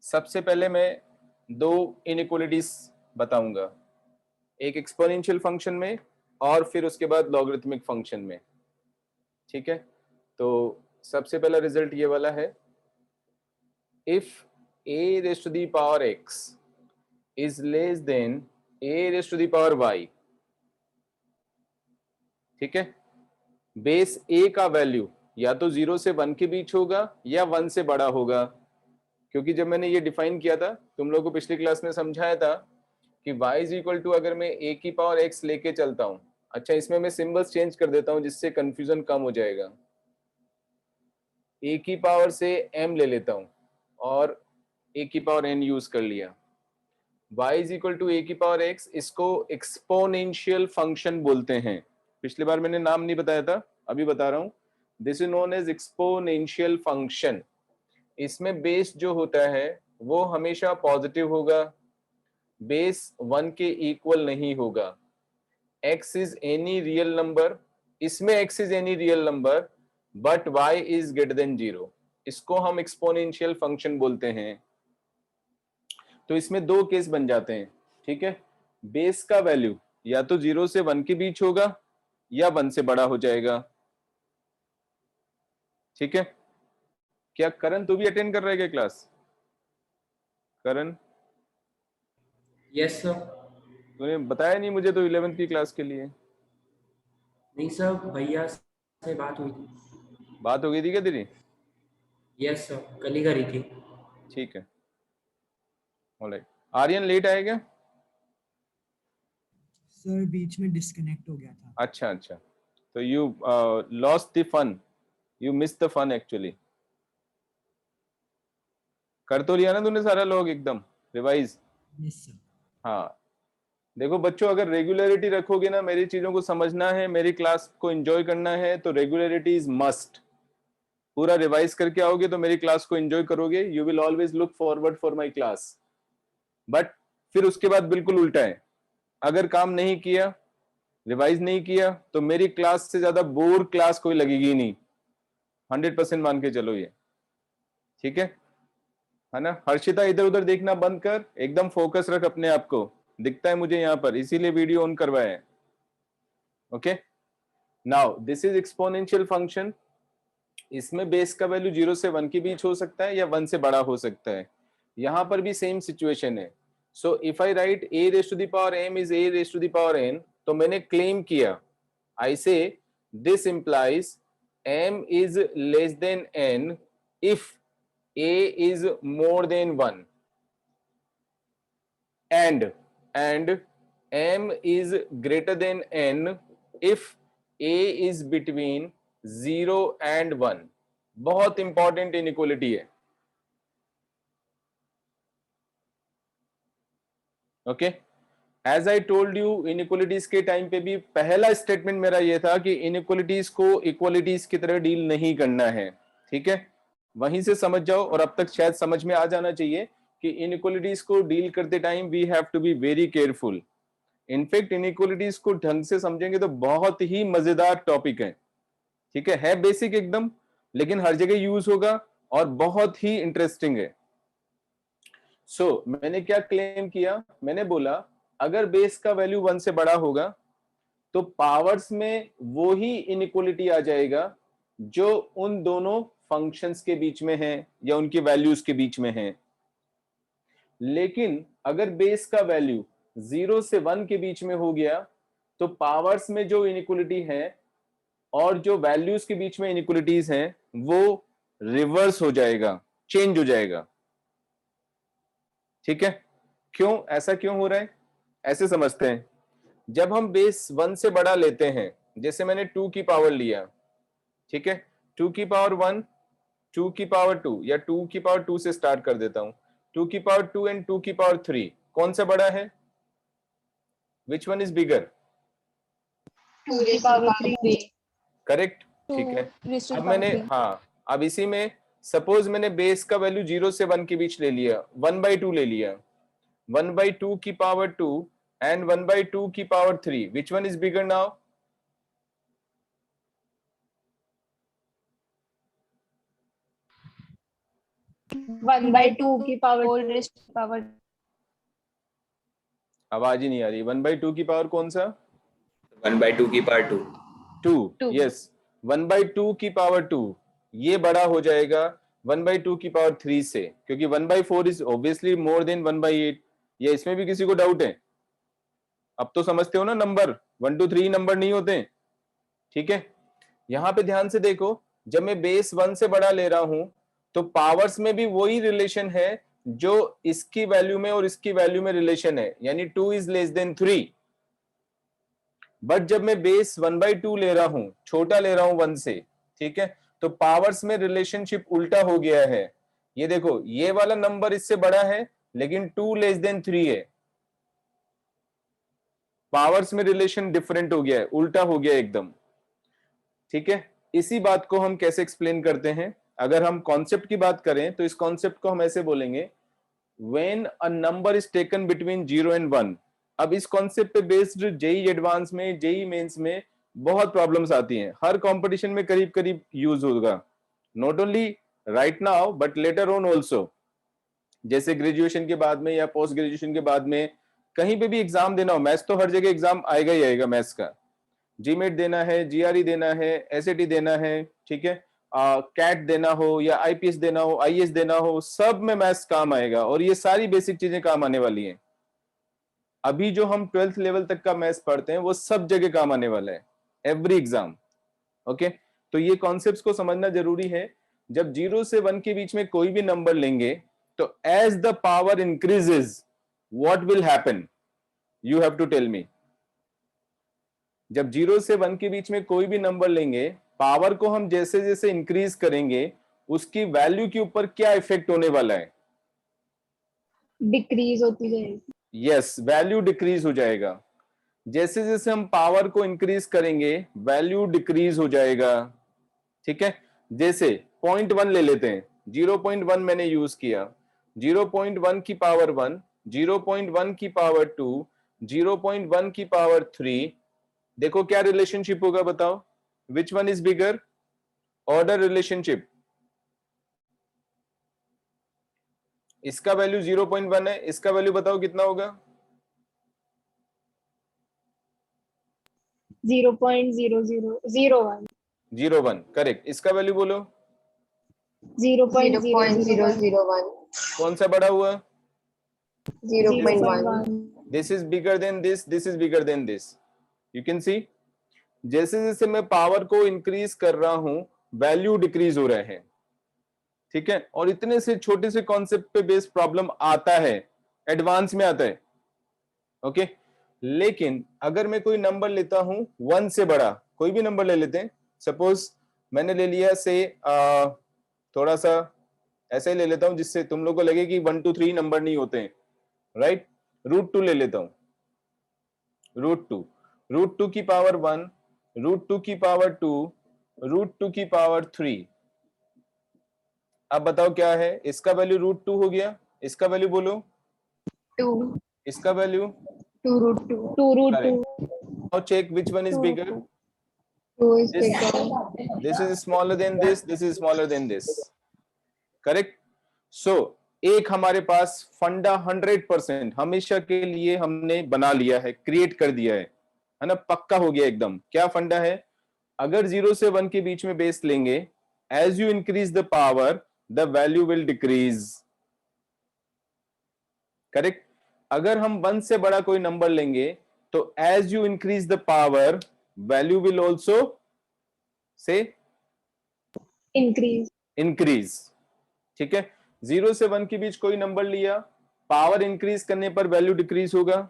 सबसे पहले मैं दो इनइक्वालिटीज बताऊंगा, एक एक्सपोनेंशियल फंक्शन में और फिर उसके बाद लॉगरिथमिक फंक्शन में। ठीक है, तो सबसे पहला रिजल्ट ये वाला है, if a raised to the power x is less than a raised to the power y। ठीक है, बेस a का वैल्यू या तो 0 से 1 के बीच होगा या 1 से बड़ा होगा, क्योंकि जब मैंने ये डिफाइन किया था तुम लोगों को पिछली क्लास में समझाया था कि y इज इक्वल टू, अगर मैं a की पावर x लेके चलता हूं, अच्छा इसमें मैं सिंबल्स चेंज कर देता हूं जिससे कंफ्यूजन कम हो जाएगा, a की पावर से m ले लेता हूं और a की पावर n यूज कर लिया, y is equal to a की पावर x, इसको एक्सपोनेंशियल फंक्शन बोलते हैं। पिछली बार मैंने नाम नहीं बताया था, अभी बता रहा हूं, this is known as exponential function. इसमें बेस जो होता है वो हमेशा पॉजिटिव होगा, बेस 1 के इक्वल नहीं होगा। x is any real number, इसमें x is any real number but y is greater than 0, इसको हम एक्सपोनेंशियल फंक्शन बोलते हैं। तो इसमें दो केस बन जाते हैं। ठीक है, बेस का वैल्यू या तो 0 से 1 के बीच होगा या 1 से बड़ा हो जाएगा। ठीक है, क्या करण तू भी अटेंड कर रहा है क्या क्लास? करण, यस सर। तूने बताया नहीं मुझे तो 11th की क्लास के लिए। नहीं सर, भैया से बात हुई थी। बात हो गई थी क्या तेरी? यस सर, कल ही करी थी। ठीक है, ऑलराइट। आर्यन लेट आया क्या? सर बीच में डिस्कनेक्ट हो गया था। अच्छा अच्छा, तो you lost the fun, you miss the fun actually. कर तो लिया ना तूने सारा लॉग एकदम रिवाइज? Yes sir. हाँ, देखो बच्चों, अगर रेगुलरिटी रखोगे ना, मेरी चीजों को समझना है, मेरी क्लास को एंजॉय करना है, तो रेगुलरिटी इज मस्ट। पूरा रिवाइज करके आओगे तो मेरी क्लास को एंजॉय करोगे, you will always look forward for my class. But फिर उसके बाद बिल्कुल उल्टा है, अगर काम नहीं किया, रिवाइज नहीं किया, तो मेरी क्लास से ज्यादा बोर क्लास कोई लगेगी नहीं, 100% मान के चलो ये। ठीक है ना? हर्षिता, इधर उधर देखना बंद कर, एकदम फोकस रख अपने आप को, दिखता है मुझे यहाँ पर, इसीलिए वीडियो ऑन करवाया है। Okay, now this is exponential function, इसमें बेस का वैल्यू 0 से 1 के बीच हो सकता है या 1 से बड़ा हो सकता है। यहां पर भी सेम सिचुएशन है। So if I write a raise to the power m is a raise to the power n, तो मैंने क्लेम किया, I say this implies m is less than n if a is more than 1 and m is greater than n if a is between 0 and 1। बहुत important inequality है। Okay, as I told you, inequalities के time पे भी पहला statement मेरा ये था कि इनइक्वालिटीज को इक्वालिटीज की तरह डील नहीं करना है। ठीक है, वहीं से समझ जाओ, और अब तक शायद समझ में आ जाना चाहिए कि इनइक्वालिटीज को डील करते time we have to be very careful. In fact inequalities को ढंग से समझेंगे तो बहुत ही मजेदार टॉपिक है। ठीक है बेसिक एकदम, लेकिन हर जगह यूज होगा और बहुत ही इंटरेस्टिंग है। सो मैंने क्या क्लेम किया, मैंने बोला अगर बेस का वैल्यू 1 से बड़ा होगा तो पावर्स में वो ही इनइक्वालिटी आ जाएगा जो उन दोनों फंक्शंस के बीच में है या उनकी वैल्यूज के बीच में है। लेकिन अगर बेस का वैल्यू 0 से 1 के बीच में हो गया तो पावर्स में जो इनइक्वालिटी है और जो वैल्यूज के बीच में इनइक्वालिटीज हैं वो रिवर्स हो जाएगा, चेंज हो जाएगा। ठीक है, क्यों ऐसा क्यों हो रहा है, ऐसे समझते हैं। जब हम बेस 1 से बड़ा लेते हैं, जैसे मैंने 2 की पावर लिया, ठीक है, 2 की पावर 1, 2 की पावर 2 या 2 की पावर 2 से स्टार्ट कर देता हूं, 2 की पावर 2 एंड 2 की पावर 3, कौन सा बड़ा है? Which one is bigger? 2 की पावर 3। करेक्ट, ठीक है। अब मैंने, हाँ, अब इसी में सपोज मैंने बेस का वैल्यू 0 से 1 के बीच ले लिया, 1/2 ले लिया, 1/2 की पावर 2 एंड 1/2 की power 3, which one is bigger now? 1/2 की पावर 4 आवाज ही नहीं आ रही। 1/2 की पावर कौन सा? 1/2 की पावर 2। 2। 2 यस, 1/2 की पावर 2 ये बड़ा हो जाएगा 1/2 की पावर 3 से, क्योंकि 1/4 इज ऑब्वियसली मोर देन 1/8। ये इसमें भी किसी को डाउट है? अब तो समझते हो ना, नंबर 1 2 3 नंबर नहीं होते। ठीक है, यहां पे ध्यान से देखो, जब मैं बेस 1 से बड़ा ले रहा हूं तो पावर्स में भी वही रिलेशन है जो इसकी वैल्यू में और इसकी वैल्यू में रिलेशन है, यानी 2 इज लेस देन 3। बट जब मैं बेस 1/2 ले रहा हूं, छोटा ले रहा हूं 1 से, ठीक है, तो पावर्स में रिलेशनशिप उल्टा हो गया है। ये देखो, ये वाला नंबर इससे बड़ा है लेकिन 2 लेस देन 3 है। पावर्स में रिलेशन डिफरेंट हो गया है, उल्टा हो गया एकदम। ठीक है, इसी बात को हम कैसे एक्सप्लेन करते हैं? अगर हम कॉन्सेप्ट की बात करें तो इस कॉन्सेप्ट को हम ऐसे बोलेंगे, when a number is taken between 0 and 1। अब इस कॉन्सेप्ट पे बेस्ड जेई एडवांस में, जेई मेंस में बहुत प्रॉब्लम्स आती हैं, हर कंपटीशन में करीब करीब यूज होगा, not only right now but later on also. जैसे ग्रेजुएशन के बाद में या पोस्ट ग्रेजुएशन के बाद में कहीं पे भी एग्जाम देना हो, मैथ्स तो हर जगह एग्जाम आएगा ही आएगा, मैथ्स का जीमेट देना है, जीआरई देना है, एसएटी देना है, ठीक है, कैट देना हो या आईपीएस देना हो, आईएएस देना हो, सब में मैथ्स काम आएगा और ये सारी बेसिक चीजें काम आने वाली हैं। अभी जो हम 12th लेवल तक का मैथ्स पढ़ते हैं वो सब जगह काम आने वाला है, एवरी एग्जाम। ओके, तो ये कॉन्सेप्ट्स को समझना जरूरी है। जब 0 से 1 के बीच में कोई भी नंबर लेंगे तो as the power increases what will happen, you have to tell me. जब 0 से 1 के बीच में कोई भी नंबर लेंगे, पावर को हम जैसे जैसे इंक्रीज करेंगे उसकी वैल्यू के ऊपर क्या इफेक्ट होने वाला है? डिक्रीज होती जाएगी। यस, वैल्यू डिक्रीज हो जाएगा। जैसे जैसे हम पावर को इंक्रीज करेंगे वैल्यू डिक्रीज हो जाएगा। ठीक है, जैसे 0.1 ले लेते हैं, 0.1 मैंने यूज किया, 0.1 की पावर 1, 0.1 की पावर 2, 0.1 की पावर 3। देखो क्या रिलेशनशिप होगा, बताओ which one is bigger? Order relationship. इसका वैल्यू 0.1 है, इसका वैल्यू बताओ कितना होगा? 0.0001 0.1, करेक्ट। इसका वैल्यू बोलो। 0.001 कौन सा बड़ा हुआ? 0.1 this is bigger than this, this is bigger than this. You can see, जैसे जैसे मैं पावर को इंक्रीज कर रहा हूं वैल्यू डिक्रीज हो रहे हैं। ठीक है, और इतने से छोटे से कॉन्सेप्ट पे बेस्ड प्रॉब्लम आता है, एडवांस में आता है। ओके, लेकिन अगर मैं कोई नंबर लेता हूं 1 से बड़ा, कोई भी नंबर ले लेते हैं, सपोज मैंने ले लिया से थोड़ा सा ऐसे ही ले लेता हूं जिससे तुम लोग को लगे कि 1 2 3 नंबर नहीं होते हैं, राइट? √2 ले लेता हूं, √2 की पावर 1, √2 की पावर 2, √2 की पावर 3। अब बताओ क्या है? इसका वैल्यू √2 हो गया, इसका वैल्यू बोलो, 2 इसका value 2√2 now check which one is bigger. 2 is This, bigger. this is smaller than this is smaller than this, correct? So एक हमारे पास फंडा 100% हमेशा के लिए हमने बना लिया है, क्रिएट कर दिया है ना, पक्का हो गया एकदम। क्या फंडा है? अगर 0 से 1 के बीच में बेस लेंगे, as you increase the power the value will decrease, correct? अगर हम 1 से बड़ा कोई नंबर लेंगे तो as you increase the power value will also से इंक्रीज। ठीक है, 0 से 1 के बीच कोई नंबर लिया, पावर इंक्रीज करने पर वैल्यू डिक्रीज होगा।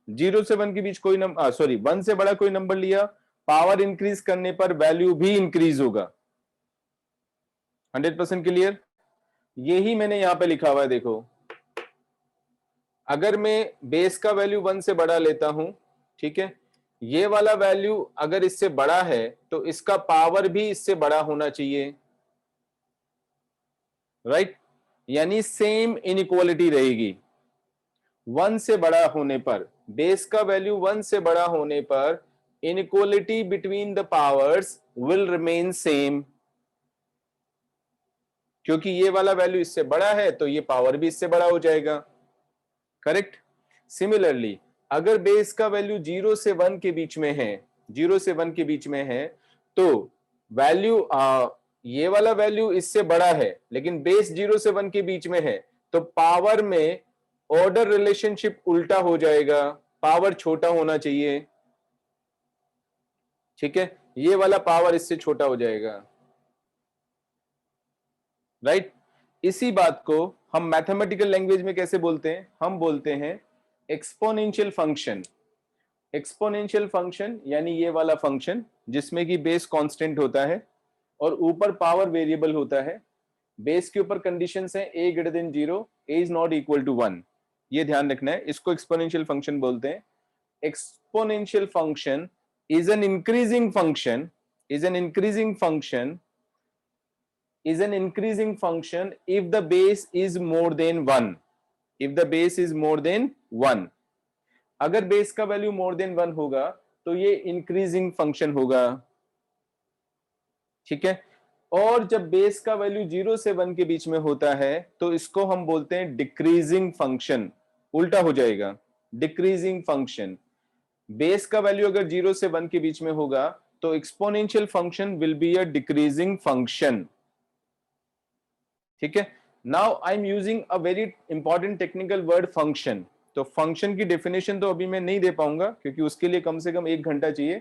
0 से 1 के बीच कोई नंबर, सॉरी 1 से बड़ा कोई नंबर लिया, पावर इंक्रीज करने पर वैल्यू भी इंक्रीज होगा। 100% क्लियर? यही मैंने यहां पे लिखा हुआ है, देखो। अगर मैं बेस का वैल्यू 1 से बड़ा लेता हूं, ठीक है, ये वाला वैल्यू अगर इससे बड़ा है तो इसका पावर भी इससे बड़ा होना चाहिए, राइट? यानी सेम इनइक्वालिटी रहेगी। 1 से बड़ा होने पर, बेस का वैल्यू 1 से बड़ा होने पर inequality between the powers will remain same. क्योंकि ये वाला वैल्यू इससे बड़ा है तो ये पावर भी इससे बड़ा हो जाएगा, करेक्ट। सिमिलरली अगर बेस का वैल्यू 0 से 1 के बीच में है, 0 से 1 के बीच में है, तो वैल्यू ये वाला वैल्यू इससे बड़ा है लेकिन बेस 0 से 1 के बीच में है, तो पावर में ऑर्डर रिलेशनशिप उल्टा हो जाएगा, पावर छोटा होना चाहिए, ठीक है। ये वाला पावर इससे छोटा हो जाएगा, राइट। इसी बात को हम मैथमेटिकल लैंग्वेज में कैसे बोलते हैं? हम बोलते हैं एक्सपोनेंशियल फंक्शन। एक्सपोनेंशियल फंक्शन यानी ये वाला फंक्शन जिसमें कि बेस कांस्टेंट होता है और ऊपर पावर वेरिएबल होता है। बेस के ऊपर कंडीशंस हैं a greater than 0, a is not equal to 1, ये ध्यान रखना है। इसको एक्सपोनेंशियल फंक्शन बोलते हैं। Exponential function is an increasing function, is an increasing function, is an increasing function if the base is more than 1, if the base is more than 1। अगर base का value मोर than 1 होगा तो ये increasing function होगा, ठीक है। और जब बेस का वैल्यू 0 से 1 के बीच में होता है तो इसको हम बोलते हैं डिक्रीजिंग फंक्शन, उल्टा हो जाएगा, डिक्रीजिंग फंक्शन। बेस का वैल्यू अगर 0 से 1 के बीच में होगा तो exponential function will be a decreasing function, ठीक है। Now I am using a very important technical word function. तो फंक्शन की डेफिनेशन तो अभी मैं नहीं दे पाऊंगा क्योंकि उसके लिए कम से कम 1 घंटा चाहिए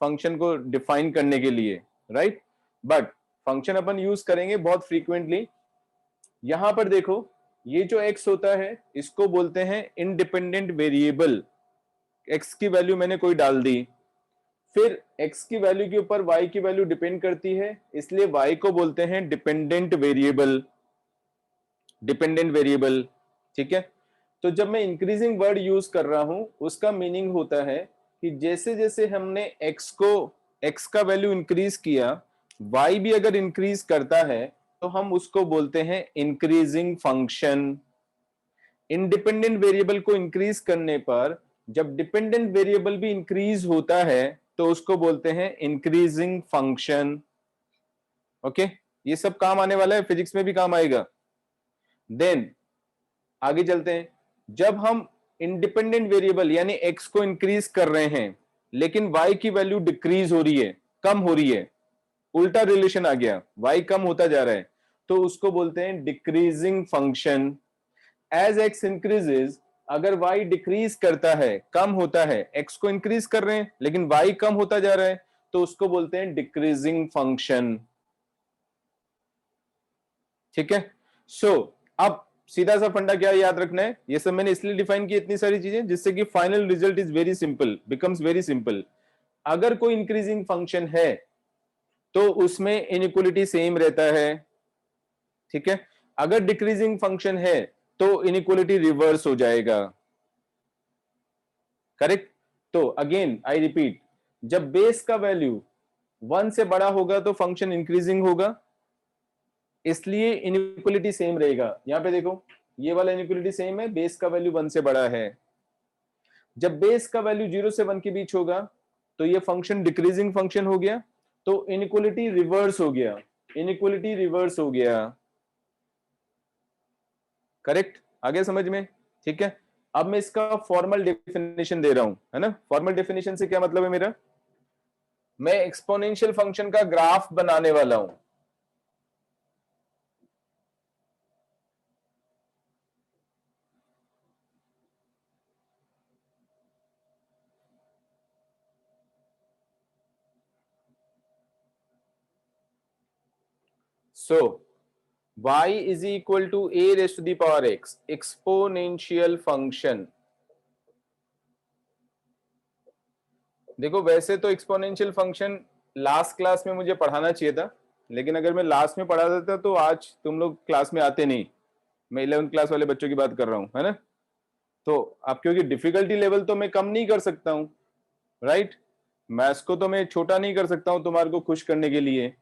फंक्शन को डिफाइन करने के लिए, right. But function upon use करेंगे बहुत फ्रीक्वेंटली। यहां पर देखो, ये जो x होता है इसको बोलते हैं इंडिपेंडेंट वेरिएबल। x की वैल्यू मैंने कोई डाल दी, फिर x की वैल्यू के ऊपर y की वैल्यू डिपेंड करती है, इसलिए y को बोलते हैं डिपेंडेंट वेरिएबल, डिपेंडेंट वेरिएबल, ठीक है। तो जब मैं इंक्रीजिंग वर्ड यूज कर रहा हूं उसका मीनिंग होता है कि जैसे जैसे हमने x का वैल्यू इंक्रीज किया, y भी अगर इंक्रीज करता है तो हम उसको बोलते हैं इंक्रीजिंग फंक्शन। इंडिपेंडेंट वेरिएबल को इंक्रीज करने पर जब डिपेंडेंट वेरिएबल भी इंक्रीज होता है तो उसको बोलते हैं इंक्रीजिंग फंक्शन, ओके। ये सब काम आने वाला है, फिजिक्स में भी काम आएगा। देन आगे चलते हैं। जब हम इंडिपेंडेंट वेरिएबल यानी x को इंक्रीज कर रहे हैं लेकिन y की वैल्यू डिक्रीज हो रही है, कम हो रही है, उल्टा रिलेशन आ गया, y कम होता जा रहा है, तो उसको बोलते हैं decreasing function. As x increases, अगर y डिक्रीज करता है, कम होता है, x को इंक्रीज कर रहे हैं लेकिन y कम होता जा रहा है, तो उसको बोलते हैं डिक्रीजिंग फंक्शन, ठीक है। सो अब सीधा सा फंडा क्या याद रखना है, ये सब मैंने इसलिए डिफाइन की इतनी सारी चीजें जिससे कि final result is very simple, becomes very simple. अगर कोई इंक्रीजिंग फंक्शन है तो उसमें इनइक्वालिटी सेम रहता है, ठीक है। अगर डिक्रीजिंग फंक्शन है तो इनइक्वालिटी रिवर्स हो जाएगा, करेक्ट। तो अगेन आई रिपीट, जब बेस का वैल्यू 1 से बड़ा होगा तो फंक्शन इंक्रीजिंग होगा, इसलिए इनइक्वालिटी सेम रहेगा। यहां पे देखो, ये वाला इनइक्वालिटी सेम है, बेस का वैल्यू 1 से बड़ा है। जब बेस का वैल्यू 0 से 1 के बीच होगा तो ये फंक्शन डिक्रीजिंग फंक्शन हो गया, तो इनइक्वालिटी रिवर्स हो गया, इनइक्वालिटी रिवर्स हो गया, करेक्ट। आगे समझ में, ठीक है। अब मैं इसका फॉर्मल डेफिनेशन दे रहा हूं, है ना। फॉर्मल डेफिनेशन से क्या मतलब है मेरा, मैं एक्सपोनेंशियल फंक्शन का ग्राफ बनाने वाला हूं। So y is equal to a raised to the power x, exponential function। देखो वैसे तो एक्सपोनेंशियल फंक्शन लास्ट क्लास में मुझे पढ़ाना चाहिए था, लेकिन अगर मैं लास्ट में पढ़ा देता तो आज तुम लोग क्लास में आते नहीं। मैं 11th क्लास वाले बच्चों की बात कर रहा हूं, है ना। तो अब क्योंकि डिफिकल्टी लेवल तो मैं कम नहीं कर सकता हूं, राइट। मैथ्स को तो मैं छोटा नहीं कर सकता हूं तुम्हारे को खुश करने के लिए,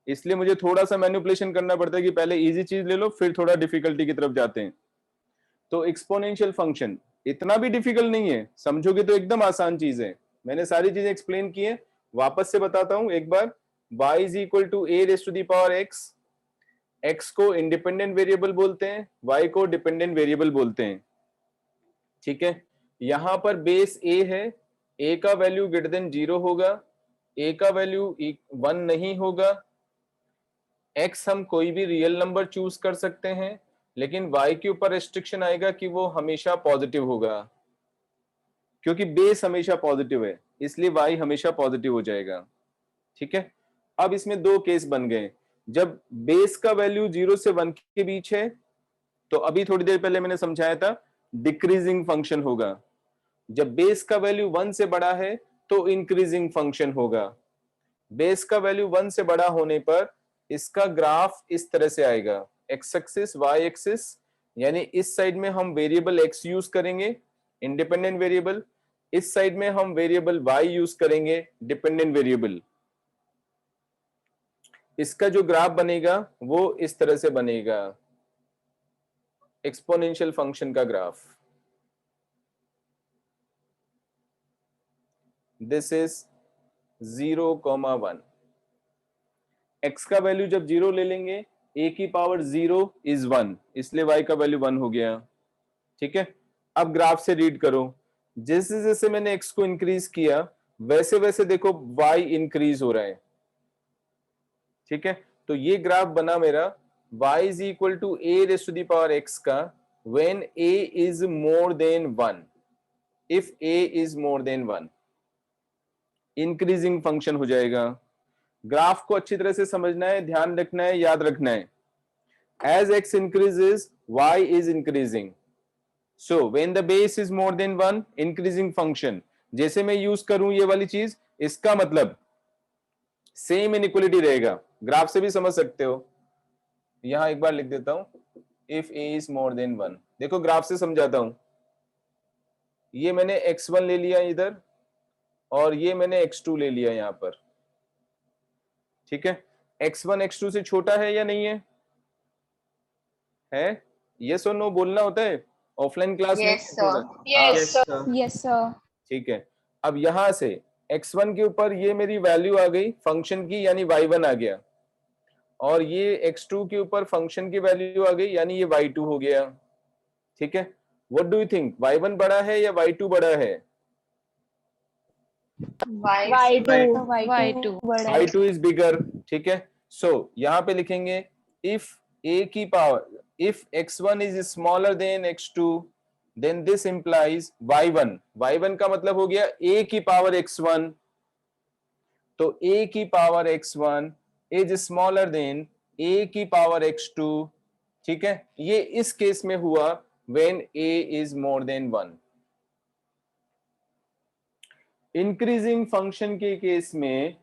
इसलिए मुझे थोड़ा सा मैनिपुलेशन करना पड़ता है कि पहले इजी चीज ले लो फिर थोड़ा डिफिकल्टी की तरफ जाते हैं। तो एक्सपोनेंशियल फंक्शन इतना भी डिफिकल्ट नहीं है, समझोगे तो एकदम आसान चीज है। मैंने सारी चीजें एक्सप्लेन की है, वापस से बताता हूं एक बार। y is equal to a raise to the power x, x को इंडिपेंडेंट वेरिएबल बोलते हैं, y को डिपेंडेंट वेरिएबल बोलते हैं। ठीक है, यहां पर बेस a है, a का वैल्यू ग्रेटर देन 0 होगा, a का वैल्यू 1 नहीं होगा। x हम कोई भी रियल नंबर चूज कर सकते हैं, लेकिन y के ऊपर रेस्ट्रिक्शन आएगा कि वो हमेशा पॉजिटिव होगा, क्योंकि बेस हमेशा पॉजिटिव है, इसलिए y हमेशा पॉजिटिव हो जाएगा। ठीक है, अब इसमें दो केस बन गए। जब बेस का वैल्यू 0 से 1 के बीच है तो अभी थोड़ी देर पहले मैंने समझाया था डिक्रीजिंग फंक्शन होगा। जब बेस का वैल्यू 1 से बड़ा है तो इंक्रीजिंग फंक्शन होगा। बेस का वैल्यू 1 से बड़ा होने पर इसका ग्राफ इस तरह से आएगा, एक्स एक्सिस वाई एक्सिस, यानी इस साइड में हम वेरिएबल x यूज करेंगे इंडिपेंडेंट वेरिएबल, इस साइड में हम वेरिएबल y यूज करेंगे डिपेंडेंट वेरिएबल। इसका जो ग्राफ बनेगा वो इस तरह से बनेगा, एक्सपोनेंशियल फंक्शन का ग्राफ। This is 0,1। x का वैल्यू जब 0 ले लेंगे, a की पावर 0 इज 1, इसलिए y का वैल्यू 1 हो गया। ठीक है, अब ग्राफ से रीड करो, जैसे जैसे मैंने x को इंक्रीज किया वैसे वैसे देखो y इंक्रीज हो रहा है। ठीक है, तो ये ग्राफ बना मेरा y is equal to a raise to the power x का when a is more than 1, if a is more than 1, increasing function हो जाएगा। ग्राफ को अच्छी तरह से समझना है, ध्यान रखना है, याद रखना है। As x increases y is increasing, so when the base is more than 1, increasing function. जैसे मैं यूज करूं ये वाली चीज, इसका मतलब सेम इनइक्वालिटी रहेगा। ग्राफ से भी समझ सकते हो, यहां एक बार लिख देता हूं, if a is more than 1। देखो ग्राफ से समझाता हूं, ये मैंने x1 ले लिया इधर और ये मैंने x2 ले लिया यहां पर। ठीक है, x1 x2 से छोटा है या नहीं है? है? यस और नो बोलना होता है ऑफलाइन क्लास में। Yes, sir. Yes, sir. Yes, sir. ठीक है, अब यहां से x1 के ऊपर ये मेरी वैल्यू आ गई फंक्शन की, यानी y1 आ गया, और ये x2 के ऊपर फंक्शन की वैल्यू आ गई, यानी ये y2 हो गया। ठीक है, what do you think, y1 बड़ा है या y2 बड़ा है? Y2 y2 is bigger. ठीक है, सो यहां पे लिखेंगे इफ a की power, if x1 is smaller than x2, then this implies y1 का मतलब हो गया a की पावर x1, तो a की power x1 is smaller then a की पावर x2। ठीक है, ये इस केस में हुआ when a is more than 1। Increasing function के केस में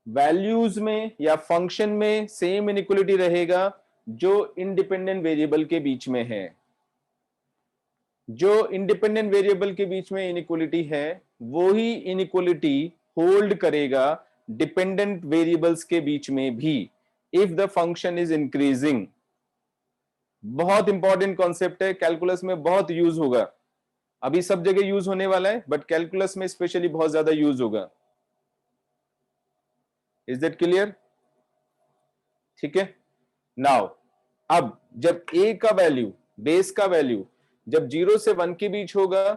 वैल्यूज में या फंक्शन में सेम इनइक्वालिटी रहेगा जो इंडिपेंडेंट वेरिएबल के बीच में है। जो इंडिपेंडेंट वेरिएबल के बीच में इनइक्वालिटी है वो ही इनइक्वालिटी होल्ड करेगा डिपेंडेंट वेरिएबल्स के बीच में भी, if the function is increasing. बहुत इंपॉर्टेंट कॉन्सेप्ट है, कैलकुलस में बहुत यूज होगा, अभी सब जगह यूज होने वाला है, बट कैलकुलस में स्पेशली बहुत ज्यादा यूज होगा। Is that clear? ठीक है, नाउ अब जब a का वैल्यू, बेस का वैल्यू जब 0 से 1 के बीच होगा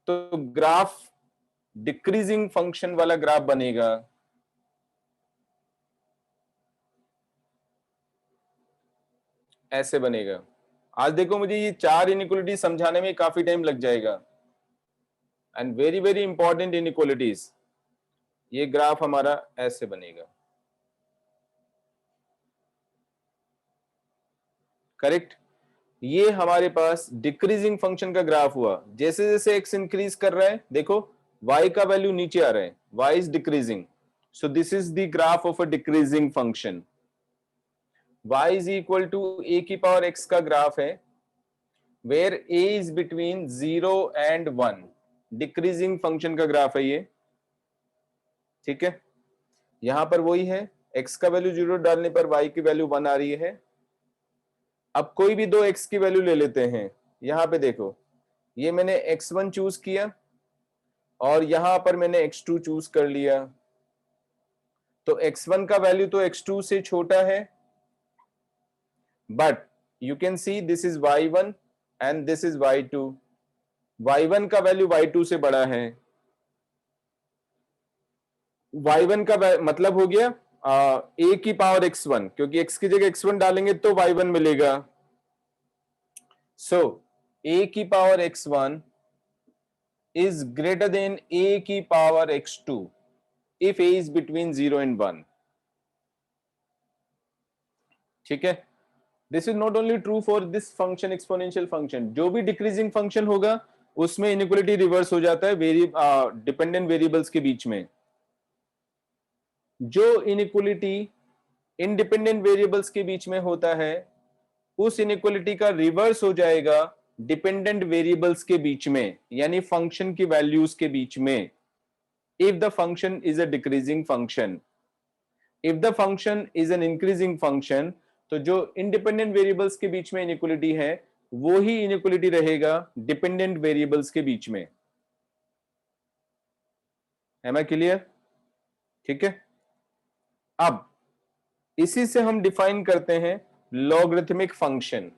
तो ग्राफ डिक्रीजिंग फंक्शन वाला ग्राफ बनेगा। ऐसे बनेगा। आज देखो मुझे ये 4 इनइक्वालिटी समझाने में काफी टाइम लग जाएगा, and very very important inequalities. ये ग्राफ हमारा ऐसे बनेगा, करेक्ट। ये हमारे पास डिक्रीजिंग फंक्शन का ग्राफ हुआ। जैसे जैसे x इंक्रीज कर रहा है, देखो y का वैल्यू नीचे आ रहा है, y is decreasing, so this is the graph of a decreasing function. y is equal to a की पावर x का ग्राफ है, where a is between 0 and 1, decreasing function का ग्राफ है ये। ठीक है, यहां पर वही है, x का वैल्यू 0 डालने पर y की वैल्यू 1 आ रही है। अब कोई भी दो x की वैल्यू ले लेते हैं। यहां पे देखो, ये मैंने x1 चूज किया और यहां पर मैंने x2 चूज कर लिया, तो x1 का वैल्यू तो x2 से छोटा है, but you can see this is y1 and this is y2. y1 का वैल्यू y2 से बड़ा है, y1 का मतलब हो गया a की पावर x1, क्योंकि x की जगह x1 डालेंगे तो y1 मिलेगा. सो a की power x1 is greater than a की power x2 if a is between 0 and 1. ठीक है. This is not only true for this function, exponential function. जो भी डिक्रीजिंग फंक्शन होगा उसमें इनइक्वालिटी रिवर्स हो जाता है डिपेंडेंट वेरिएबल्स के बीच में. जो इनइक्वालिटी इंडिपेंडेंट वेरिएबल्स के बीच में होता है उस इनइक्वालिटी का रिवर्स हो जाएगा डिपेंडेंट वेरिएबल्स के बीच में, यानी फंक्शन की वैल्यूज के बीच में. If the function is a decreasing function, if the function is an increasing function, तो जो इंडिपेंडेंट वेरिएबल्स के बीच में इनइक्वालिटी है वो ही इनइक्वालिटी रहेगा डिपेंडेंट वेरिएबल्स के बीच में. Am I clear? ठीक है. अब इसी से हम डिफाइन करते हैं लॉगरिथमिक फंक्शन.